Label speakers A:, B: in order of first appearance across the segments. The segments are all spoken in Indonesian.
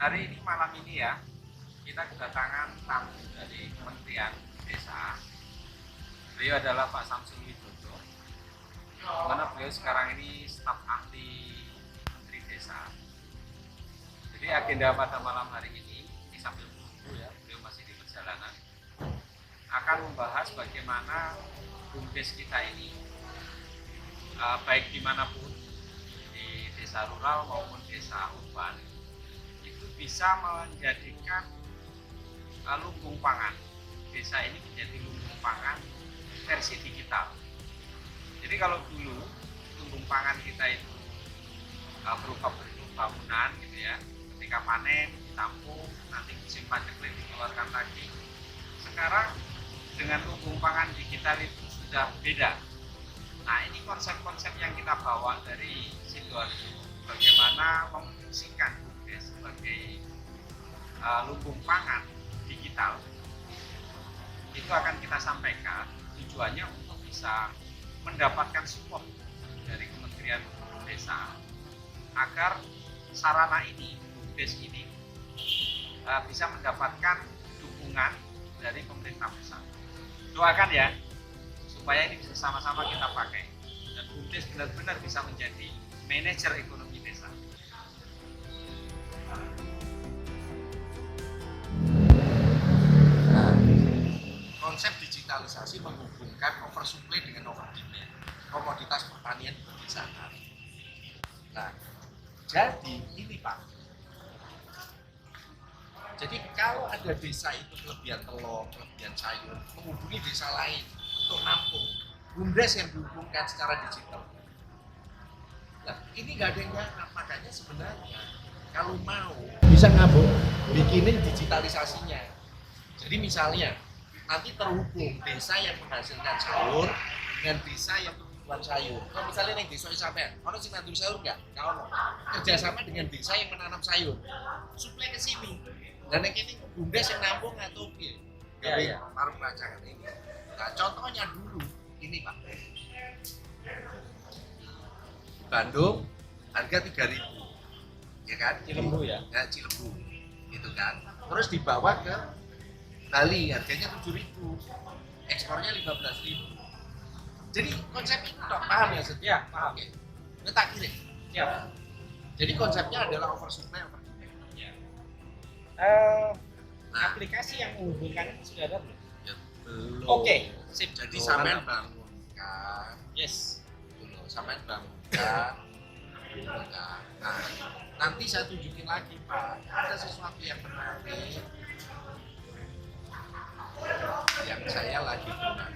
A: Hari ini malam ini ya, kita kedatangan tamu dari Kementerian Desa. Beliau adalah Pak Samsul Widodo, karena beliau sekarang ini staf ahli Menteri Desa. Jadi agenda pada malam hari ini sambil menunggu ya, beliau masih di perjalanan, akan membahas bagaimana BUMDes kita ini baik dimanapun, di desa rural maupun desa urban, itu bisa menjadikan lumbung pangan. Desa ini menjadi lumbung pangan versi digital. Jadi kalau dulu lumbung pangan kita itu berupa bentuk bangunan gitu ya, ketika panen ditampung, nanti musim paceklik dikeluarkan lagi. Sekarang dengan lumbung pangan digital itu sudah beda. Nah, ini konsep-konsep yang kita bawa dari Sidoarjo, bagaimana memfungsikan BUMDes sebagai lumbung pangan digital. Itu akan kita sampaikan, tujuannya untuk bisa mendapatkan support dari Kementerian Desa agar sarana ini, BUMDes ini bisa mendapatkan dukungan dari pemerintah pusat. Doakan ya, supaya ini bisa sama-sama kita pakai dan BUMDes benar-benar bisa menjadi manajer ekonomi desa.
B: Konsep digitalisasi menghubungkan oversupply dengan overdemand komoditas pertanian di pedesaan. Nah, jadi ini Pak. Jadi kalau ada desa itu kelebihan telur, kelebihan sayur, menghubungi desa lain untuk nampung, BUMDes yang dihubungkan secara digital. Nah, ini nggak ada yang nyangka, makanya sebenarnya kalau mau bisa ngabuk bikinin digitalisasinya. Jadi misalnya nanti terhubung desa yang menghasilkan sayur dengan desa yang kebutuhan sayur. Kalau misalnya yang desa sampean, orang sing nandur sayur nggak? Kalau kerjasama dengan desa yang menanam sayur, suplai ke sini. Dan yang ini BUMDes yang nampung atau piye?
A: Ya.
B: Paruh rancangan ini. Nah, contohnya dulu ini Pak. Bandung harga 3.000, ya kan?
A: Cilembu ya?
B: Ya, Cilembu, gitu kan. Terus dibawa ke Bali harganya 7.000, ekspornya 15.000. Jadi konsep itu dok, paham ya?
A: Ya, paham.
B: Oke, ini tak kirim.
A: Ya.
B: Jadi konsepnya adalah oversupply, overdemand.
A: Ya.
B: Nah,
A: Aplikasi yang menghubungkan itu sudah ada belum?
B: ya, belum.
A: Oke, sip.
B: Jadi
A: Oh,
B: sampean
A: mantap.
B: bangunkan,
A: Yes.
B: dulu sampean bangunkan. Nah, nanti saya tunjukin lagi Pak, ada sesuatu yang menarik yang saya lagi gunakan.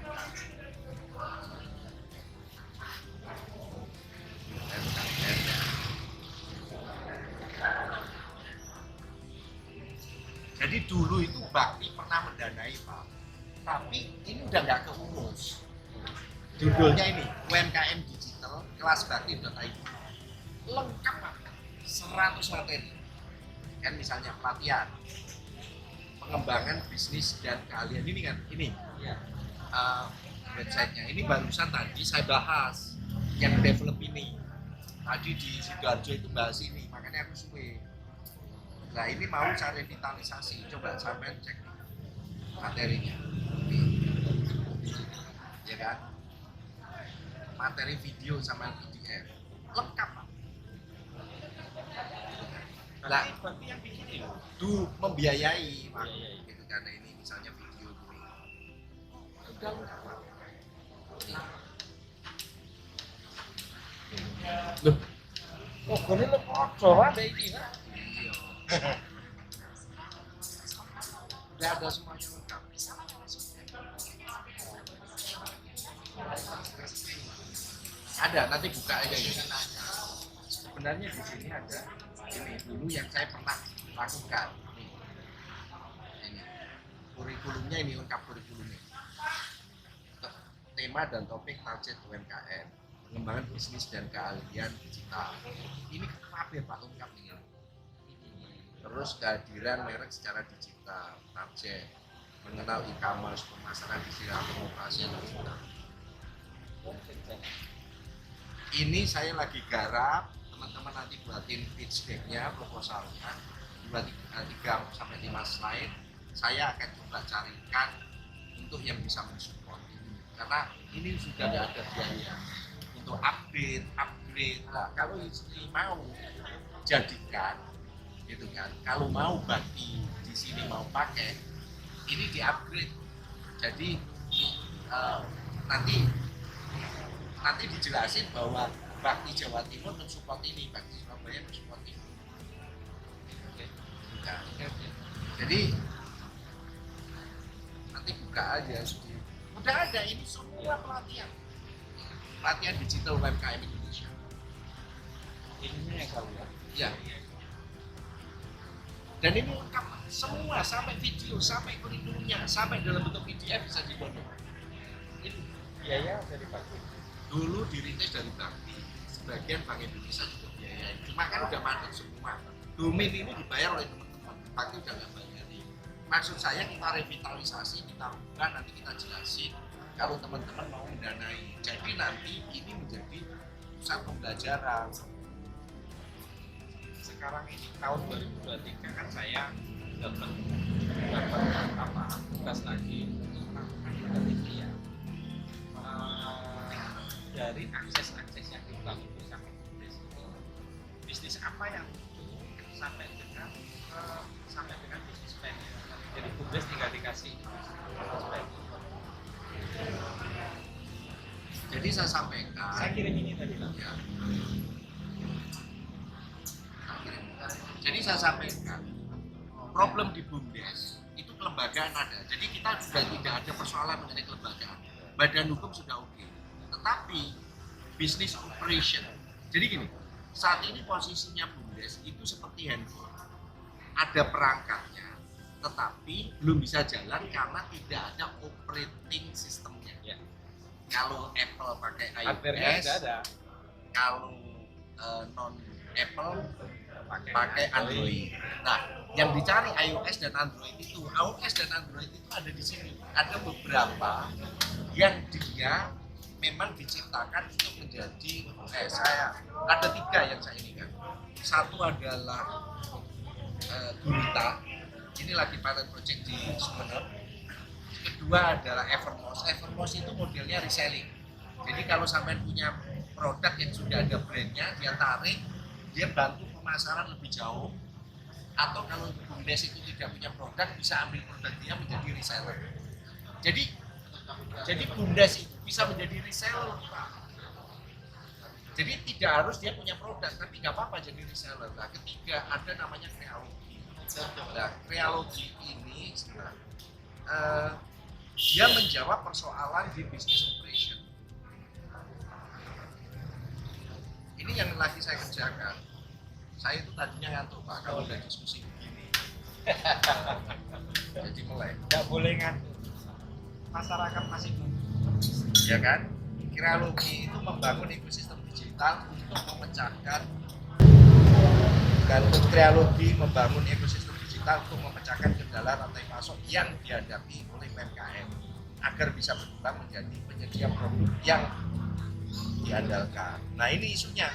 B: Jadi dulu itu Bakti pernah mendanai Pak, tapi ini udah nggak keurus. Judulnya ini UMKM Digital Kelas Bakti.id, lengkap Pak, 100 materi. Kan misalnya pelatihan, pengembangan bisnis dan keahlian ini kan, ini
A: Ya.
B: websitenya. Ini barusan tadi saya bahas yang develop ini. Tadi di Sidoarjo itu bahas ini, makanya aku suwe. Nah ini mau saya revitalisasi, coba sampai cek materinya. Ya kan? Materi video sama PDF lengkap Pak. Nah,
A: Berarti yang bikin itu.
B: membiayai Pak.
A: Membiayai.
B: Gitu karena ini misalnya video ini. Udah lengkap Pak. Loh,
A: Oh, ini lo ojo ada ini, Pak.
B: iya. Udah ada semuanya lengkap. Ada, nanti buka aja ya. Sebenarnya di sini ada ini dulu yang saya pernah lakukan. Ini kurikulumnya, ini lengkap kurikulumnya. Tema dan topik target UMKM, pengembangan bisnis dan keahlian digital. Ini kabeh Pak lengkap ini. Terus kehadiran merek secara digital, target, mengenal e-commerce, pemasaran digital, pengoperasian digital. Ini saya lagi garap, teman-teman nanti buatin pitch deck-nya, proposalnya. 3 sampai 5 slide saya akan coba carikan untuk yang bisa mensupport ini. Karena ini sudah ada biaya untuk update. Nah, kalau istri mau jadikan gitu kan, kalau mau bakti di sini mau pakai ini di upgrade. Jadi nanti dijelasin bahwa Bakti Jawa Timur mensupport ini, Bakti Surabaya mensupport ini. Nah, jadi nanti buka aja sedikit. Udah ada ini semua pelatihan digital UMKM Indonesia.
A: Ininya ya kalau ya.
B: Ya. Dan ini lengkap semua, sampai video, sampai kurikulumnya, sampai dalam bentuk PDF bisa di-download. Ini
A: Biaya dari Bakti.
B: dulu dirintis dari Bakti, sebagian Bank Indonesia juga biayain. Cuma kan udah mandek semua. Domain ini dibayar oleh teman-teman, Bakti udah nggak bayarin. Maksud saya kita revitalisasi, kita rubah, nanti kita jelasin kalau teman-teman mau mendanai. Jadi nanti ini menjadi pusat pembelajaran.
A: Sekarang ini tahun 2023 kan saya dapat tugas lagi melakukan ya. Dari akses yang dibangun bersama bisnis apa yang sampai dengan bisnis plan. Jadi BUMDes tinggal dikasih bisnis plan.
B: Jadi saya sampaikan.
A: Saya kirim ini tadi lah.
B: Ya. Jadi saya sampaikan, problem di BUMDes itu kelembagaan ada. Jadi kita sudah tidak ada persoalan mengenai kelembagaan. Badan hukum sudah oke. Tetapi business operation. Jadi gini, saat ini posisinya BUMDes itu seperti handphone. Ada perangkatnya, tetapi belum bisa jalan karena tidak ada operating systemnya.
A: Ya.
B: Kalau Apple pakai
A: Hardware-nya
B: iOS,
A: tidak ada.
B: kalau non Apple pakai Android. Nah, yang dicari iOS dan Android itu, iOS dan Android itu ada di sini. Ada beberapa yang dia memang diciptakan untuk menjadi ada 3 yang saya inginkan. Satu adalah Gurita, ini lagi pilot project di Sumeneb. Kedua adalah Evermost. Evermost itu modelnya reselling. Jadi kalau sampai punya produk yang sudah ada brandnya, dia tarik, dia bantu pemasaran lebih jauh. Atau kalau BUMDes itu tidak punya produk, bisa ambil produk dia menjadi reseller. Jadi BUMDes itu bisa menjadi reseller, Pak. Jadi tidak harus dia punya produk, tapi nggak apa-apa jadi reseller. Nah, ketiga ada namanya Crealogy. Nah, Crealogy ini dia menjawab persoalan di business operation. Ini yang lagi saya kerjakan. Saya itu tadinya ngantuk Pak kalau udah diskusi begini. Jadi mulai.
A: Tidak boleh ngantuk. Masyarakat masih
B: Ya kan? Crealogy itu membangun ekosistem digital untuk memecahkan Crealogy membangun ekosistem digital untuk memecahkan kendala rantai pasok yang dihadapi oleh UMKM agar bisa berkembang menjadi penyedia produk yang diandalkan. Nah, ini isunya.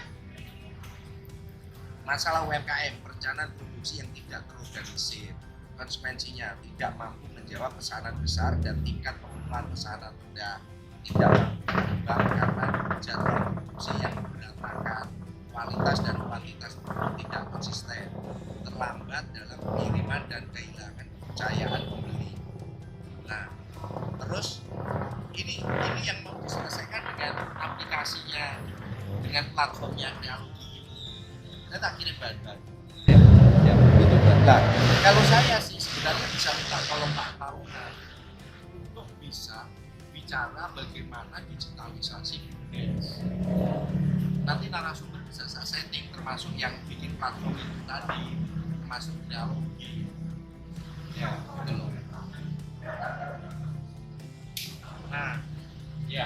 B: Masalah UMKM, perencanaan produksi yang tidak terorganisir, konsumensinya tidak mampu menjawab pesanan besar dan tingkat pengumpulan pesanan rendah, tidak mampu berkembang karena jadwal produksi yang berantakan, kualitas dan kuantitas produk tidak konsisten, terlambat dalam pengiriman dan kehilangan kepercayaan pembeli. Nah, terus ini yang mau diselesaikan dengan aplikasinya, dengan platformnya Crealogy. Saya tak kirim bahan-bahan. Ya, itu lah. Kalau saya sih sebenarnya bisa minta tolong Pak Taruna untuk bisa bicara bagaimana digitalisasi BUMDes. Nanti narasumber bisa saya setting, termasuk yang bikin platform itu tadi, termasuk Crealogy. Ya, gitu loh.
A: Nah, ya.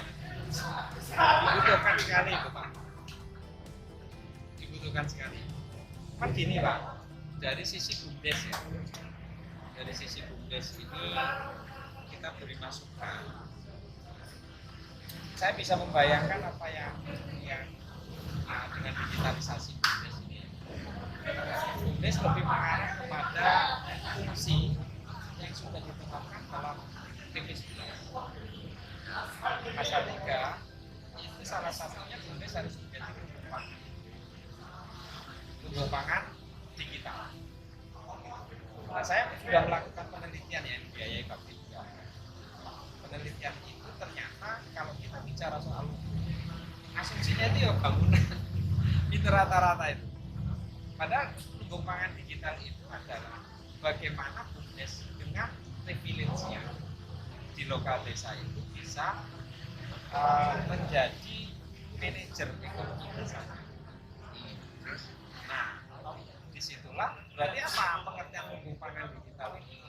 A: Dibutuhkan sekali itu Pak. Dibutuhkan sekali. Kan gini Pak, dari sisi BUMDes ya. Dari sisi BUMDes ini kita beri masukan. Saya bisa membayangkan apa yang dengan digitalisasi BUMDes ini. BUMDes lebih mengarah kepada fungsi yang sudah ditetapkan dalam PP 11. Pasal 3 itu salah satunya BUMDes harus menjadi lumbung pangan digital. Nah, saya sudah melakukan penelitian yang dibiayai Bapeda. Penelitian itu ternyata kalau kita bicara soal asumsinya itu ya bangunan itu rata-rata itu. Padahal lumbung pangan digital itu adalah bagaimana BUMDes dengan privilege-nya di lokal desa itu bisa menjadi manajer ekonomi desa. Nah, disitulah berarti apa pengertian lumbung pangan digital ini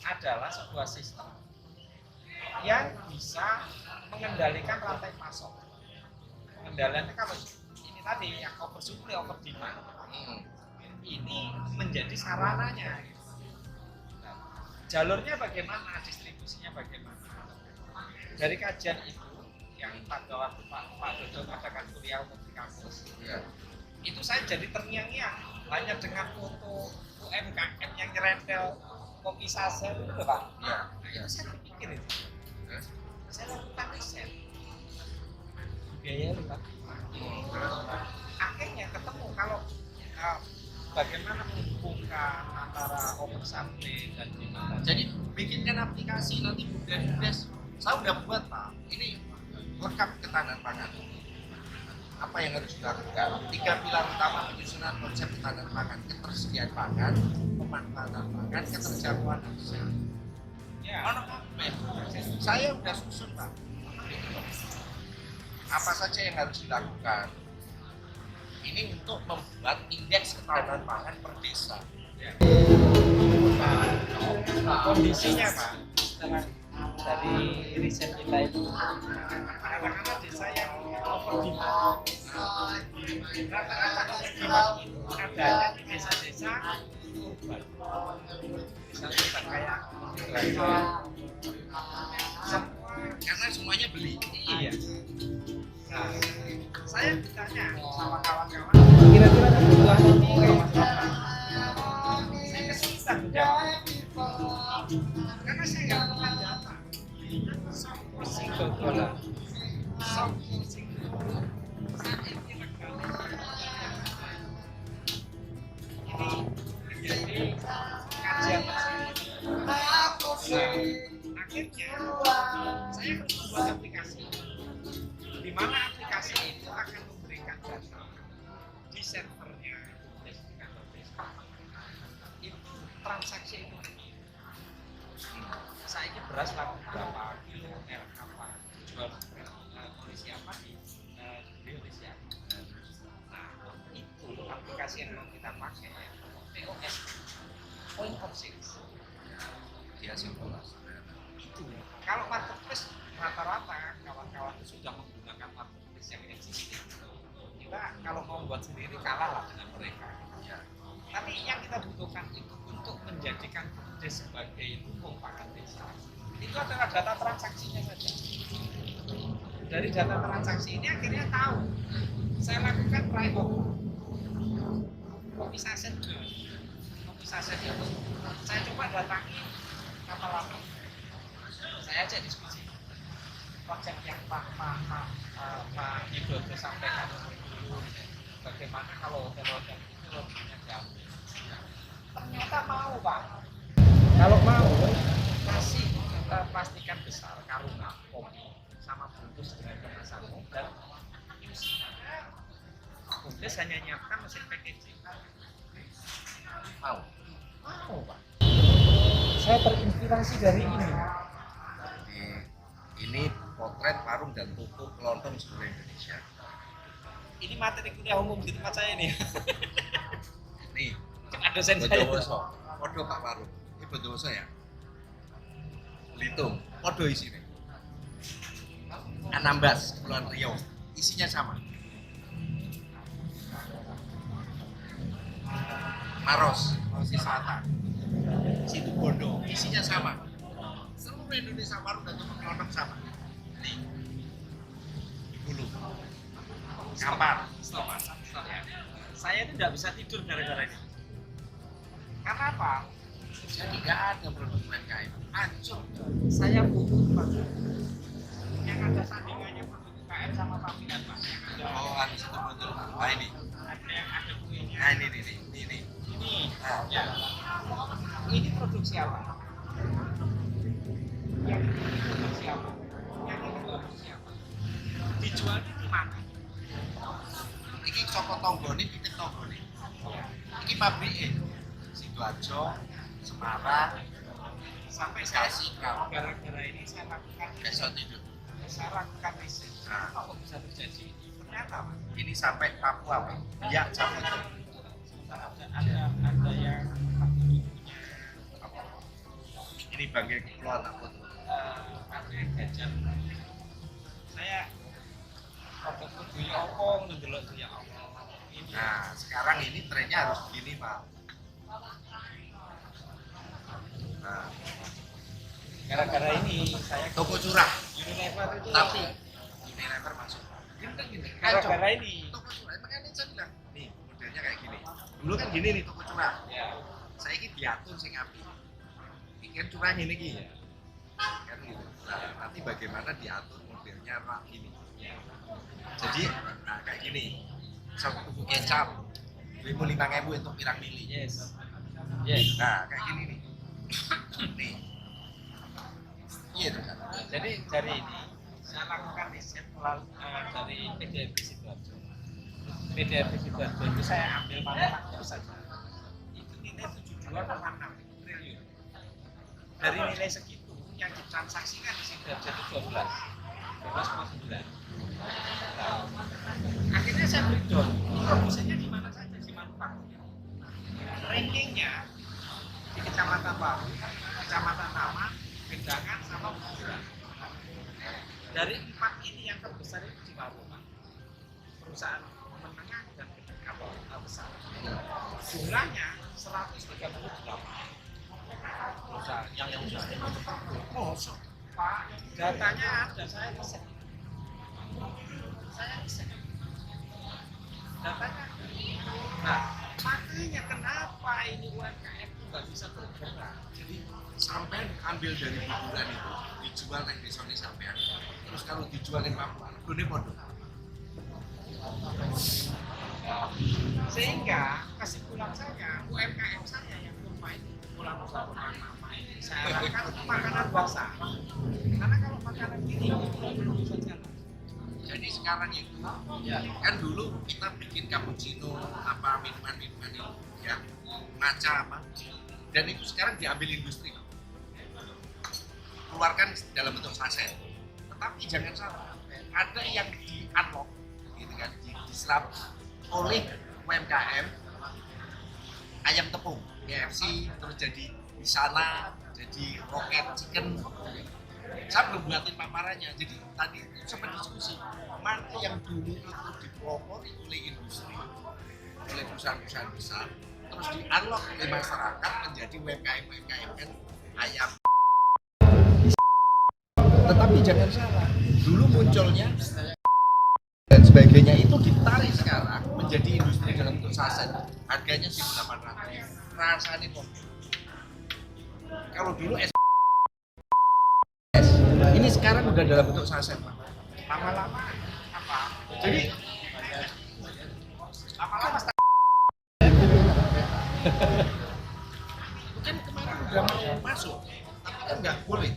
A: adalah sebuah sistem yang bisa mengendalikan rantai pasok. Pengendaliannya kalau ini tadi yang over supply, over demand, ini menjadi sarananya. Nah, jalurnya bagaimana, distribusinya bagaimana? Dari kajian itu yang pada waktu Pak Dodo mengadakan kuliah umum di kampus, itu saya jadi terngiang-ngiang hanya dengan foto UMKM yang nyerentel kopi saset itu loh Pak. Nah, itu saya berpikir itu. Saya lakukan riset. Biaya Pak. Akhirnya ketemu kalau bagaimana menghubungkan antara oversupply dan demand.
B: Jadi bikinkan aplikasi nanti BUMDes. Saya udah buat Pak. Ini lengkap ketahanan pangan. Apa yang harus dilakukan? 3 pilar utama penyusunan konsep ketahanan pangan: ketersediaan pangan, pemanfaatan pangan, keterjangkauan akses.
A: Ya.
B: Saya udah susun Pak. Apa saja yang harus dilakukan? Ini untuk membuat indeks ketahanan pangan per desa.
A: Ya. Kondisinya Pak, setelah dari riset kita itu anak-anak desa yang over demand, rata-rata over demand itu adanya di desa-desa urban, misalnya kita kayak semua
B: Karena semuanya beli.
A: iya. Nah, saya ditanya sama kawan-kawan, kira-kira kebutuhan ini kayak apa? Saya kesulitan menjawab karena saya nggak punya data. Single dollar, ini menjadi kajian tersendiri. Nah, akhirnya saya harus membuat aplikasi di mana aplikasi itu akan memberikan data di servernya di kantor desa. Itu transaksi itu saya ini beras laku berapa kilo, merek apa, jual kondisi apa di kondisi apa. Nah, itu aplikasi yang kita pakai POS, point of sales.
B: Dia simulasi.
A: Itu kalau marketplace rata-rata kawan-kawan itu sudah menggunakan marketplace yang existing. Kita kalau mau buat sendiri kalah lah dengan mereka.
B: Ya.
A: Tapi yang kita butuhkan itu untuk menjadikan BUMDes sebagai lumbung pangan desa itu adalah data transaksinya saja. Dari data transaksi ini akhirnya tahu saya lakukan price kopi saset itu saya coba datangi kapal laut, saya ajak diskusi konsep yang Pak Widodo sampaikan dulu, bagaimana kalau hotel-hotel itu lebihnya jauh. Ternyata mau Pak. Kalau mau kasih plastikan besar, karungan, kopi, sama bungkus dengan kemasanmu dan BUMDes hanya nyiapkan mesin packaging.
B: Mau
A: Pak. Saya terinspirasi dari ini.
B: Ini potret warung dan toko kelontong seluruh Indonesia.
A: Ini materi kuliah umum di tempat saya nih.
B: Nih,
A: Kena dosen saya.
B: Bondowoso, podo Pak Warung. Ini Bondowoso ya. Belitung, podo isinya. Anambas, Kepulauan Riau, isinya sama. Maros, Sulawesi Selatan, Situ Bondo, isinya sama. Seluruh Indonesia warung dan toko kelontong sama. Nih, Hulu, Kampar,
A: Stop ya. Saya itu nggak bisa tidur gara-gara ini. Karena apa?
B: Jadi nggak ada produk UMKM, hancur.
A: Saya butuh Pak. Yang ada sandingannya produk UMKM sama pabrikan Pak.
B: Oh, ada satu produk. Nah ini,
A: Ada yang ada kuenya.
B: nah ini.
A: Ini,
B: Nah,
A: ya. Ini produksi apa? Yang ini produksi apa? Yang ini produksi apa? Dijualnya di mana?
B: ini soko tonggo nih, titip tonggo nih. Ini pabriknya, Sidoarjo, Semarang,
A: Sampai saya
B: Sikap.
A: gara-gara ini saya lakukan
B: Besok tidur.
A: saya lakukan riset.
B: Nah.
A: Kok bisa terjadi? Ternyata Pak,
B: Ini sampai Papua, Pak. Biak cabut.
A: ada yang
B: Ini bangkai kepulauan aku tuh.
A: ada gajah. Saya waktu itu ya apa ngedelok itu ya Allah. Ini
B: Nah, sekarang ini trennya harus begini, Pak. Nah,
A: gara-gara ini saya
B: toko curah,
A: Unilever itu
B: tapi Unilever masuk. Gini,
A: gara-gara ini
B: toko curah, makanya saya bilang, nih modelnya kayak gini. Dulu kan gini nih toko curah.
A: ya
B: Saya ini diatur sing api. Ini kan curah ini gitu. Kan gitu. Nah, nanti bagaimana diatur modelnya rapi ini. Jadi, nah kayak gini. Satu tuku kecap, 5.000 untuk pirang mili.
A: yes
B: Nah, kayak gini nih. Nih. Iya tuh kan.
A: jadi dari ini saya lakukan riset melalui dari PDRB Sidoarjo. PDRB Sidoarjo itu saya ambil manufaktur saja. Itu nilai 72,6 triliun. Dari nilai segitu yang ditransaksikan di Sidoarjo itu 12,9. Nah, akhirnya saya breakdown. Produksinya di mana saja di manufaktur. Rankingnya di Kecamatan Baru, Kecamatan Taman, Gendangan, sama Buburan. Dari 4 ini yang terbesar itu di Baru, Pak. Perusahaan menengah dan kapal besar. Jumlahnya 138 perusahaan yang usaha.
B: Mosok.
A: Pak, datanya ada, saya riset. Datanya. Nah, makanya kenapa ini UMKM itu nggak bisa bergerak?
B: Jadi sampai ambil dari hiburan itu dijual nang desa ini sampean. Terus kalau dijual di Papua, gune pondok.
A: Sehingga kesimpulan saya UMKM saya yang kurma ini pulang usaha apa ini saya harapkan makanan basah. Karena kalau makanan ini belum bisa jalan.
B: Jadi sekarang itu kan dulu kita bikin cappuccino apa minuman-minuman itu ya maca apa dan itu sekarang diambil industri keluarkan dalam bentuk saset. Tetapi jangan salah, ada yang di unlock gitu kan, diserap oleh UMKM ayam tepung KFC terus jadi di sana jadi roket chicken. Saya belum buatin paparannya, jadi tadi sempat diskusi mana yang dulu itu dipelopori oleh industri, oleh perusahaan-perusahaan besar, terus di unlock oleh masyarakat menjadi UMKM kan ayam. Tetapi jangan salah, dulu munculnya dan sebagainya itu ditarik sekarang menjadi industri dalam bentuk saset, harganya 1.800, rasanya kok. Kalau dulu ini sekarang udah dalam bentuk saset, Pak.
A: Lama-lama apa?
B: Jadi
A: Lama-lama
B: kan kemarin udah mau masuk, tapi kan nggak boleh.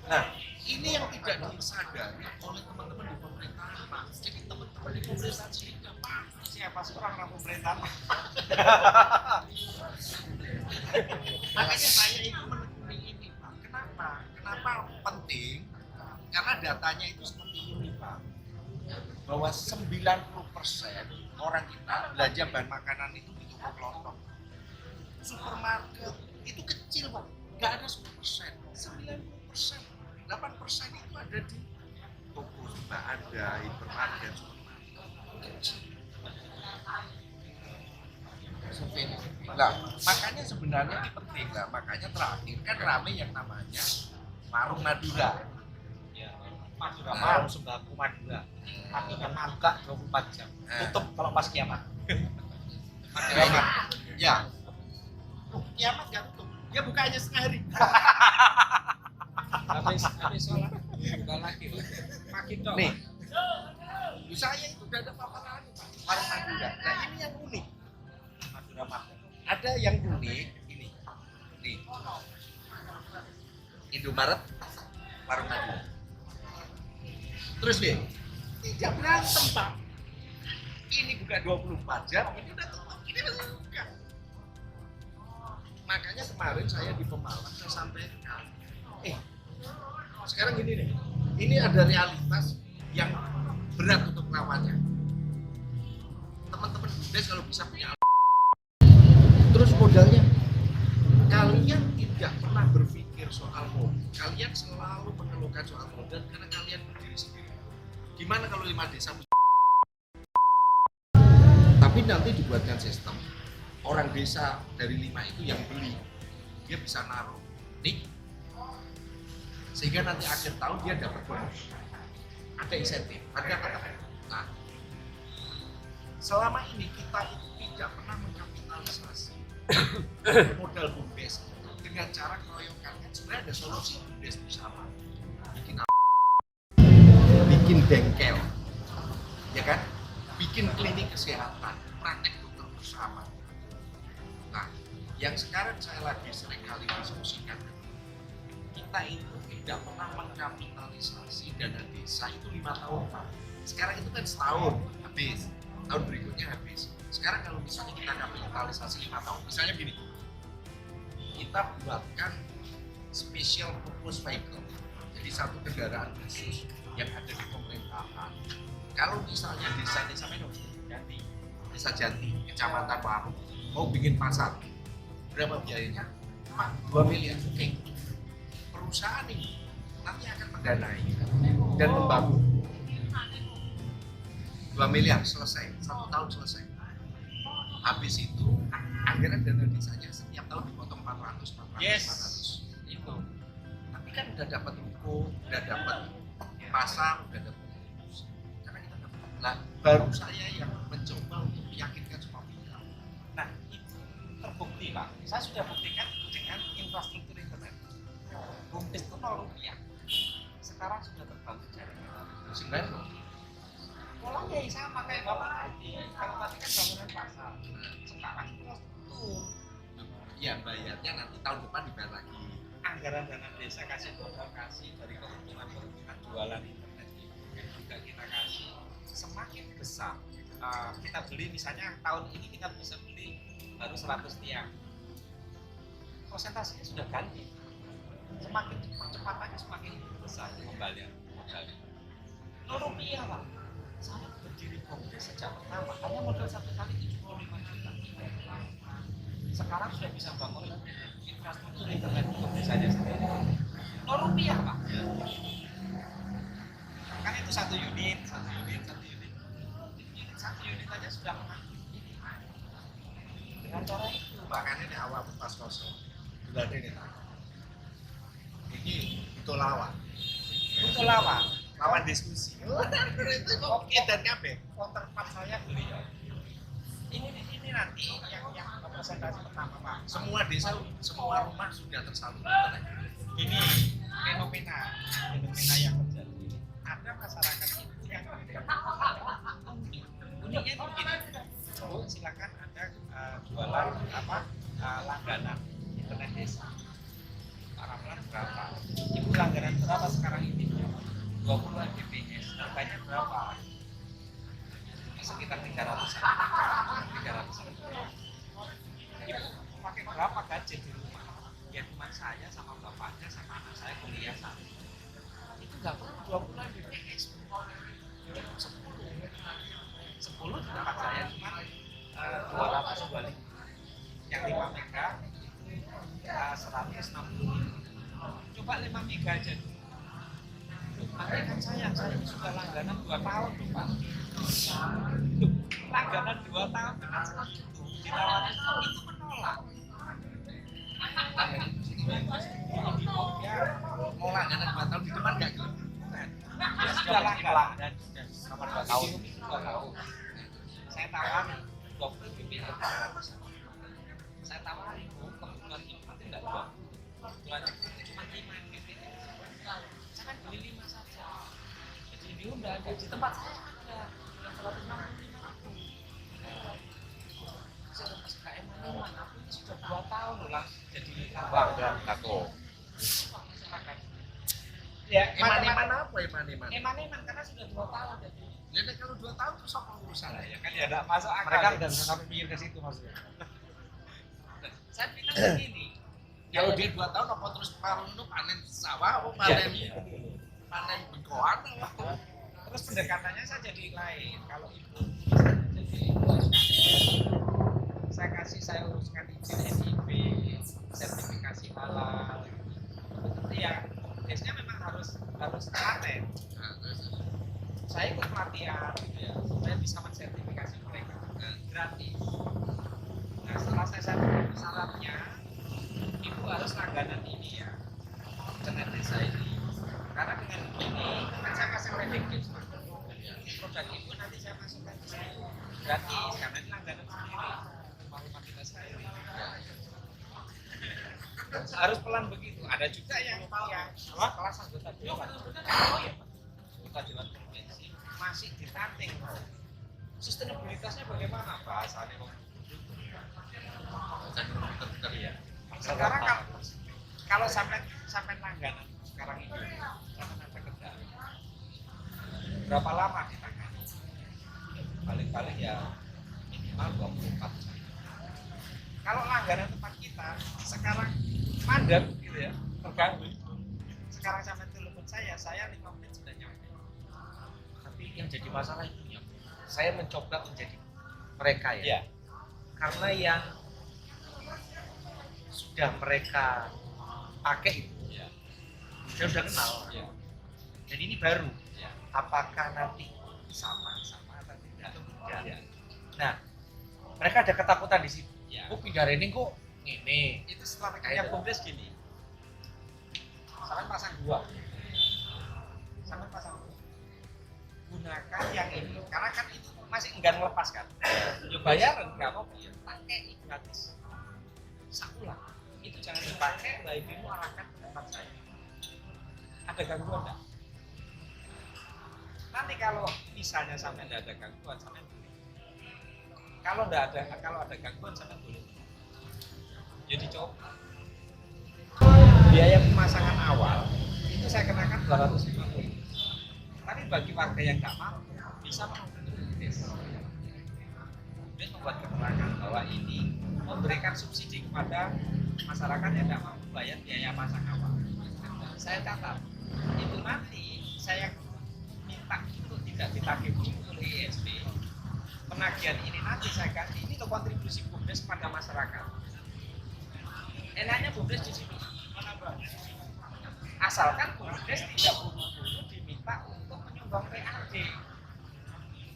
B: Nah, ini yang tidak disadari oleh teman-teman di pemerintahan, Pak. Jadi teman-teman di pemerintahan sini nggak paham
A: siapa sih orang pemerintah?
B: Makanya saya itu menekuni ini, Pak. Kenapa? Kenapa penting? Karena datanya itu seperti ini, Pak. Bahwa 90% orang kita belanja bahan makanan itu di toko kelontong. Supermarket itu kecil, Pak. Nggak ada 10%. 90%. 8% itu ada di toko sudah ada, hipermarket, supermarket. Kecil. Nah, makanya sebenarnya ini penting lah. Makanya terakhir kan rame yang namanya warung Madura.
C: Madura Malam Sembako Madura. Tapi memang buka 24 jam. Tutup kalau pas kiamat.
B: Kiamat. Ya. Kiamat nggak tutup. Dia buka hanya setengah hari.
A: Habis sholat buka lagi loh. Makin dong.
B: Nih. Di saya itu udah ada paparan Pak. Warung Madura. Nah ini yang unik.
C: Madura Malam.
B: Ada yang unik ini. Nih. Indomaret Warung Madura. Terus nih, tidak berantem Pak. Ini buka 24 jam, ini udah tutup, ini masih buka. Makanya kemarin saya di Pemalang saya sampaikan, sekarang gini nih, ini ada realitas yang berat untuk lawannya. Teman-teman Bundes kalau bisa punya terus modalnya, kalian tidak pernah berpikir soal modal, kalian selalu mengeluhkan soal modal karena kalian berdiri sendiri. Gimana kalau 5 desa tapi nanti dibuatkan sistem orang desa dari 5 itu yang beli, dia bisa naruh nik sehingga nanti akhir tahun dia dapat bonus, ada insentif, ada kata. Nah, selama ini kita itu tidak pernah mengkapitalisasi modal BUMDes dengan cara keroyokan. Kan sebenarnya ada solusi BUMDes bersama, bikin bengkel, ya kan, bikin klinik kesehatan, praktek dokter bersama. Nah, yang sekarang saya lagi sering kali diskusikan, kita itu tidak pernah mengkapitalisasi dana desa itu 5 tahun Pak. Sekarang itu kan setahun habis, tahun berikutnya habis. Sekarang kalau misalnya kita kapitalisasi 5 tahun, misalnya gini, kita buatkan special purpose vehicle, jadi satu kendaraan khusus yang ada di pemerintahan. Kalau misalnya desa-desa Jati, desa Jati, kecamatan Warung, mau bikin pasar, berapa biayanya? 2 miliar. Oke. Perusahaan ini nanti akan mendanai dan membangun 2 miliar selesai, 1 tahun selesai. Habis itu anggaran dana desanya setiap tahun dipotong 400.
C: Itu.
B: Tapi kan udah dapat ruko, udah dapat pasar, udah dapat bonus. Karena kita dapat. Nah, baru saya yang mencoba untuk meyakinkan semua pihak.
C: Nah, itu terbukti Pak. Saya sudah buktikan dengan infrastruktur internet. BUMDes itu 0 rupiah. Sekarang sudah terbangun jaringan.
B: Sebenarnya
C: Polanya sama kayak Bapak tadi. Kalau tadi kan bangunan pasar. Sekarang infrastruktur.
B: ya bayarnya nanti tahun depan dibayar lagi.
C: Anggaran dana desa kasih modal kasih dari keuntungan jualan internet itu juga kita kasih. Semakin besar kita beli, misalnya tahun ini kita bisa beli baru 100 tiang, prosentasinya sudah ganti. Semakin percepatannya semakin besar kembalian modalnya. 0 rupiah Pak. Saya berdiri BUMDes sejak pertama hanya modal 1 kali 75 juta. Sekarang sudah bisa bangun infrastruktur internet untuk desanya sendiri. 0 rupiah Pak. Kan itu 1 unit. Satu unit aja sudah menang. Dengan cara itu.
B: Makanya di awal pas kosong sudah ada ini. Ini itu lawan.
C: Itu lawan.
B: Lawan diskusi. Itu oke dan kabeh.
C: Counterpart saya beliau. Ini nanti yang presentasi pertama Pak.
B: Semua desa, semua rumah sudah tersalurkan.
C: Ini fenomena yang terjadi. Ada masyarakat itu yang uniknya itu begini. Oh, silakan Anda jualan langganan internet desa. Parameter berapa? Ibu langganan berapa sekarang ini? 20 Mbps. Harganya berapa? Sekitar 300-an. Ibu pakai berapa gadget di rumah? Ya cuma saya sama bapaknya sama anak saya kuliah sana. Itu nggak perlu 20 Mbps. 10 di tempat saya cuma 225. Yang 5 mega itu 160. Coba 5 mega aja dulu. Nanti kan saya ini sudah langganan 2 tahun loh Pak. Langganan 2 tahun dengan seperti itu ditawarin itu menolak.
B: Mau langganan 2 tahun di depan nggak gelap.
C: sudah langganan dan selama 2 tahun. Itu 2 tahun. Saya tawari 20 BPM. Saya tawari kebutuhan ibu itu enggak 20. Kebutuhan ibu itu cuma 5 BPM. Saya kan beli 5 saja. Jadi ini udah ada di tempat saya ada yang 165.000. Saya pas KM Maneman, aku ini sudah 2 tahun loh lah jadi bangga aku. Ya,
B: Eman-eman apa eman-eman?
C: Eman karena sudah 2 tahun jadi.
B: Ya nek kalau 2 tahun terus apa urusannya?
C: Ya kan ya enggak masuk akal.
D: Mereka nggak bisa sampai mikir ke situ maksudnya.
C: Saya bilang begini.
B: Kalau dia 2 tahun apa terus panen panen sawah apa panen
C: Iya.
B: panen bengkoan apa?
C: Terus pendekatannya saya jadi lain. Kalau ibu misalnya jadi saya kasih saya uruskan izin NIB, sertifikasi halal. Itu ya biasanya memang harus paten.
B: Nah, terus
C: Saya ikut pelatihan gitu ya, supaya bisa mensertifikasi mereka gratis. Nah setelah saya sertifikasi syaratnya, ibu harus langganan ini ya, internet desa ini. Karena dengan ini kan saya pasang landing page, Mas. Produk ibu nanti saya masukkan ke sini gratis karena ini langganan sendiri, maklumat kita sendiri. Harus pelan begitu. Ada juga yang kelas anggota dewan. Oh ya, anggota dewan provinsi masih ditanting. Sustainabilitasnya bagaimana bahasanya kok? Iya. Sekarang kalau sampai langganan sekarang ini jangan ada kendala. Berapa lama ditangani? Paling-paling ya minimal 24 jam. Kalau langganan tempat kita sekarang mandek gitu ya, terganggu. Sekarang sampai telepon saya 5 menit sudah nyampe.
D: Tapi yang jadi masalah itu ya, saya mencoba menjadi mereka ya.
C: Iya.
D: Karena yang sudah mereka pakai itu,
C: Iya.
D: saya sudah kenal.
C: Iya.
D: Dan ini baru.
C: Iya.
D: Apakah nanti sama
C: Atau tidak?
D: tidak?
C: Iya.
D: Nah, mereka ada ketakutan di situ.
C: Iya.
D: Kok pindah ini kok ini?
C: Itu setelah rekennya BUMDes gini. Sampai pasang 2. Sampai pasang 2. Gunakan yang ini karena kan itu masih enggan melepas kan. Ya bayaran enggak mau ya. Pakai gratis. Sakulah. Itu jangan dipakai, Mbak Ibu arahkan ke tempat saya. Ada gangguan enggak? Nanti kalau misalnya sampai enggak ada gangguan, sampai boleh. Kalau ada gangguan sampai boleh. Jadi coba. Biaya pemasangan awal itu saya kenakan 250. Tapi bagi warga yang nggak mampu bisa menghubungi BUMDes. BUMDes membuat keterangan bahwa ini memberikan subsidi kepada masyarakat yang tidak mampu bayar biaya pasang awal. Saya catat itu nanti saya minta untuk tidak ditagih oleh ISP. Penagihan ini nanti saya ganti ini untuk kontribusi BUMDes pada masyarakat. Enaknya BUMDes di sini. Asalkan BUMDes tidak buru-buru diminta untuk menyumbang PAD.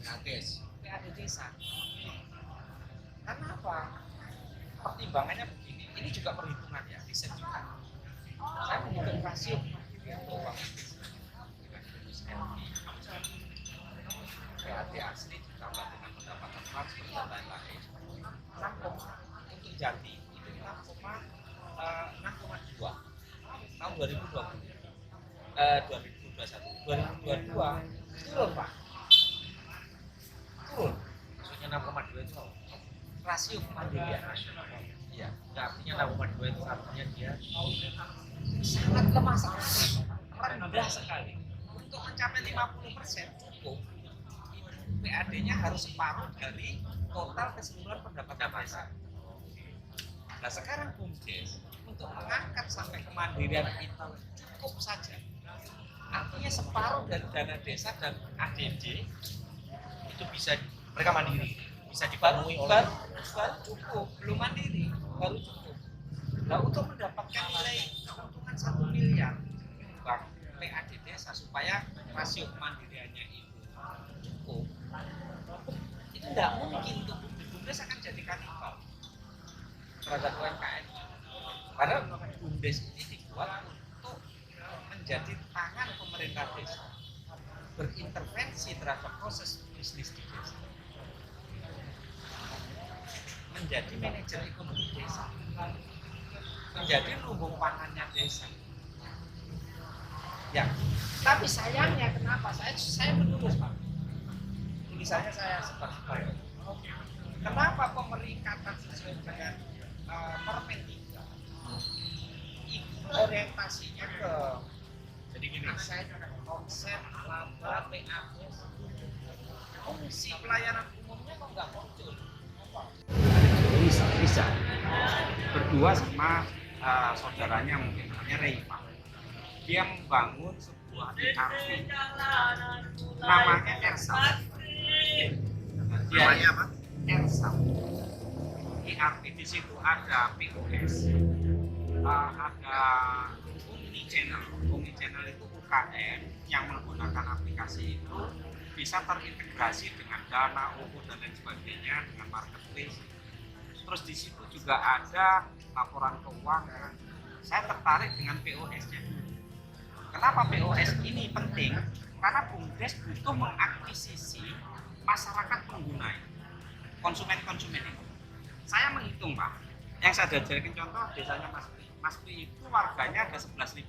B: gratis.
C: PAD desa. Karena apa? Pertimbangannya begini. Ini juga perhitungan ya, riset juga. Saya menghitung rasio untuk uang PAD asli ditambah dengan pendapatan transfer dan lain-lain. Nampung untuk Jati itu 6,2 tahun 2020. 2021 turun Pak, turun.
D: Maksudnya 6,2 itu apa?
C: Rasio kemandirian nasional.
D: Iya. Nggak, artinya 6,2 itu artinya dia
C: Sangat lemah sekali, rendah sekali. Untuk mencapai 50% cukup, PAD-nya harus separuh dari total keseluruhan pendapatan desa. Nah sekarang BUMDes untuk mengangkat sampai kemandirian itu cukup saja. Artinya separuh dari dana desa dan ADD
D: itu bisa mereka mandiri, bisa
C: baru,
D: dipenuhi oleh
C: baru cukup, belum mandiri, baru cukup. Nah untuk mendapatkan nilai keuntungan 1 miliar bank PAD desa supaya rasio kemandiriannya itu cukup, itu tidak mungkin untuk BUMDes akan jadi kanibal terhadap UMKM. Padahal BUMDes ini dibuat untuk menjadi tangan pemerintah desa. berintervensi terhadap proses bisnis di desa, menjadi manajer ekonomi desa, menjadi lumbung pangannya desa. Ya, tapi sayangnya kenapa? Saya menulis Pak. Tulisannya saya sebar-sebar. Kenapa pemeringkatan sesuai dengan Permen 3 itu orientasinya ke
D: Jadi gini,
C: aset, konsep, laba, PAB, fungsi pelayanan umumnya kok nggak muncul?
A: Bisa berdua sama saudaranya mungkin namanya Reifa. Dia membangun sebuah ERP namanya Ersam.
B: Namanya apa?
A: Ersam. ERP di situ ada POS, ada Omnichannel itu UKM yang menggunakan aplikasi itu bisa terintegrasi dengan Dana, OVO dan lain sebagainya dengan marketplace. Terus di situ juga ada laporan keuangan. Saya tertarik dengan POS-nya. Kenapa POS ini penting? Karena BUMDes butuh mengakuisisi masyarakat pengguna, konsumen-konsumen itu. Saya menghitung Pak, yang saya jadikan contoh desanya Mas Pri itu warganya ada 11.000.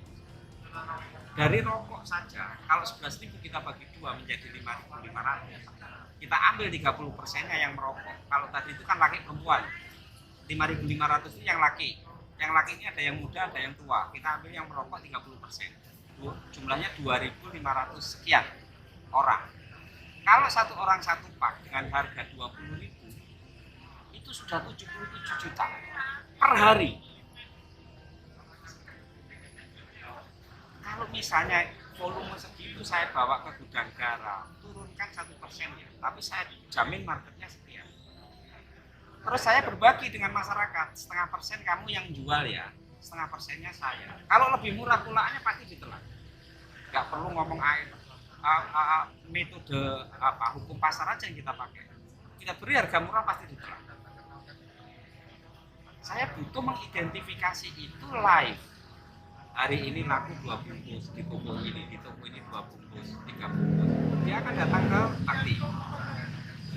A: Dari rokok saja, kalau 11.000 kita bagi 2 menjadi 5.500, kita ambil 30%-nya yang merokok. Kalau tadi itu kan laki perempuan, 5.500 itu yang laki. Yang laki ini ada yang muda, ada yang tua. Kita ambil yang merokok 30%. Jumlahnya 2.500 sekian orang. Kalau satu orang satu pak dengan harga 20.000, itu sudah 77 juta per hari. Kalau misalnya volume segitu saya bawa ke gudang garam, turunkan 1% ya, tapi saya jamin marketnya sekian. Terus saya berbagi dengan masyarakat, 0,5% kamu yang jual ya, 0,5%-nya saya. Kalau lebih murah pulaannya pasti ditelan. Nggak perlu ngomong metode hukum pasar aja yang kita pakai. Kita beri harga murah pasti ditelan. Saya butuh mengidentifikasi itu live. Hari ini laku 2 bungkus, di toko ini 2 bungkus, 3 bungkus. Dia akan datang ke Bakti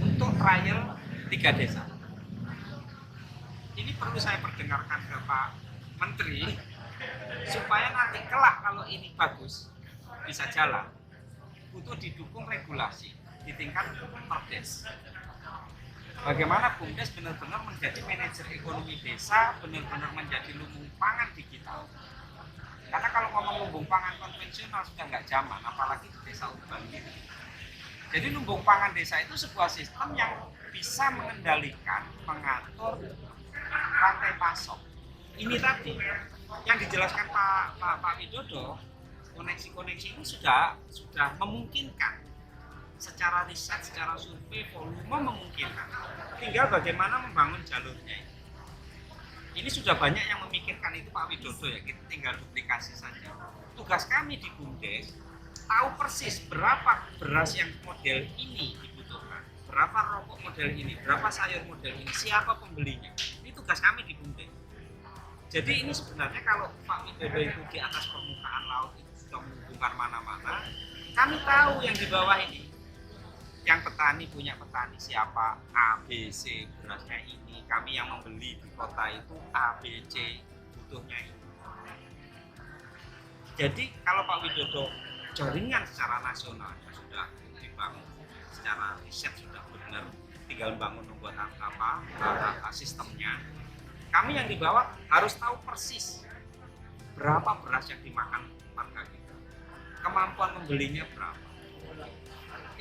A: untuk trial 3 desa. Ini perlu saya perdengarkan ke Pak Menteri supaya nanti kelak kalau ini bagus bisa jalan, butuh didukung regulasi di tingkat Perdes. Bagaimana BUMDes benar-benar menjadi manajer ekonomi desa, benar-benar menjadi lumbung pangan digital. Karena kalau ngomong lumbung pangan konvensional sudah nggak zaman, apalagi di desa urban ini. Jadi lumbung pangan desa itu sebuah sistem yang bisa mengendalikan, mengatur rantai pasok. Ini tadi yang dijelaskan Pak Widodo, koneksi-koneksi ini sudah memungkinkan. Secara riset, secara survei, volume memungkinkan. Tinggal bagaimana membangun jalurnya ini. Ini sudah banyak yang memikirkan itu Pak Widodo ya, kita tinggal duplikasi saja. Tugas kami di BUMDes tahu persis berapa beras yang model ini dibutuhkan, berapa rokok model ini, berapa sayur model ini, siapa pembelinya. Ini tugas kami di BUMDes. Jadi ini sebenarnya kalau Pak Widodo itu di atas permukaan laut itu sudah menghubungkan mana-mana, kami tahu yang di bawah ini. Yang petani punya petani siapa, A, B, C, berasnya ini. Kami yang membeli di kota itu A, B, C, butuhnya ini. Jadi kalau Pak Widodo jaringan secara nasional sudah dibangun, secara riset sudah benar, tinggal bangun membuat sistemnya. Kami yang di bawah harus tahu persis berapa beras yang dimakan warga kita, kemampuan membelinya berapa.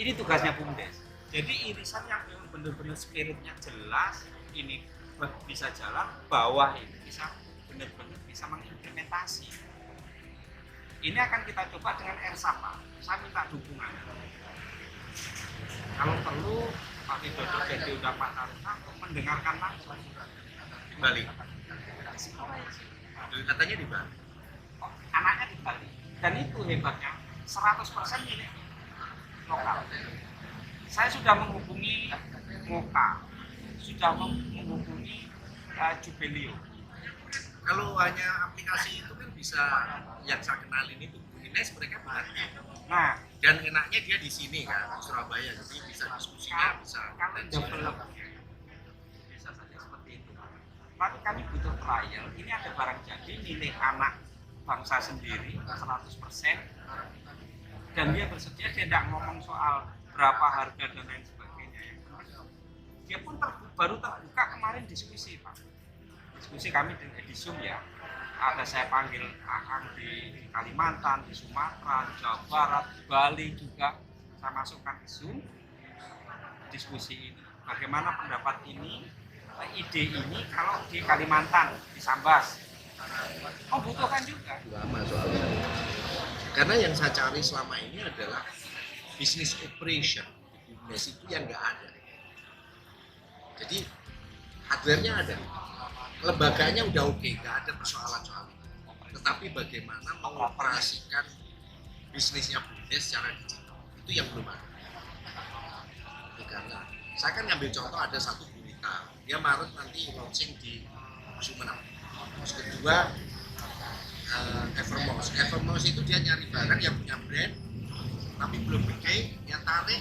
A: Ini tugasnya BUMDes. Jadi irisan yang benar-benar spiritnya jelas, ini bisa jalan, bawah ini bisa benar-benar bisa mengimplementasi. Ini akan kita coba dengan Ersam, Pak. Saya minta dukungan. Kalau perlu Pak Widodo jadi udah Pak Taruna untuk mendengarkan langsung.
B: Di Bali. Katanya di Bali.
A: Oh, anaknya di Bali. Dan itu hebatnya 100% milik lokal. Saya sudah menghubungi Moka, sudah menghubungi Jubelio.
B: Kalau hanya aplikasi itu kan bisa, yang saya kenalin itu Ines mereka berarti.
C: Nah,
B: Dan enaknya dia di sini kan, Surabaya, jadi bisa diskusinya, bisa
C: kalau develop bisa saja seperti itu. Tapi kami butuh trial. Ini ada barang jadi milik anak bangsa sendiri 100%, dan dia bersedia, dia tidak ngomong soal berapa harga dan lain sebagainya. Dia pun baru terbuka kemarin diskusi, Pak. Diskusi kami di Zoom ya. Ada saya panggil Akang di Kalimantan, di Sumatera, di Jawa Barat, di Bali juga. Saya masukkan ke Zoom diskusi ini. Bagaimana pendapat ini, ide ini kalau di Kalimantan, di Sambas. Membutuhkan juga.
B: lama soalnya. Karena yang saya cari selama ini adalah business operation di BUMDes itu yang nggak ada. Jadi hardware-nya ada, lembaganya udah oke, nggak ada persoalan soal itu. Tetapi bagaimana mengoperasikan bisnisnya BUMDes secara digital itu yang belum ada. Itu karena saya kan ngambil contoh ada satu berita, dia Maret nanti launching di Sumeneb. Terus kedua Evermose. Evermose itu dia nyari barang yang punya brand tapi belum gede, dia tarik,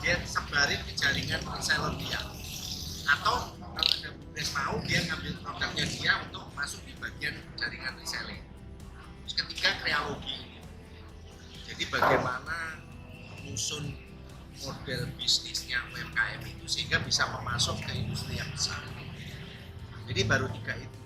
B: dia sebarin ke jaringan reseller dia. Atau kalau ada BUMDes mau, dia ngambil produknya dia untuk masuk di bagian jaringan reselling. Terus ketiga kreologi ini. Jadi bagaimana menyusun model bisnisnya UMKM itu sehingga bisa memasuk ke industri yang besar. Jadi baru tiga itu.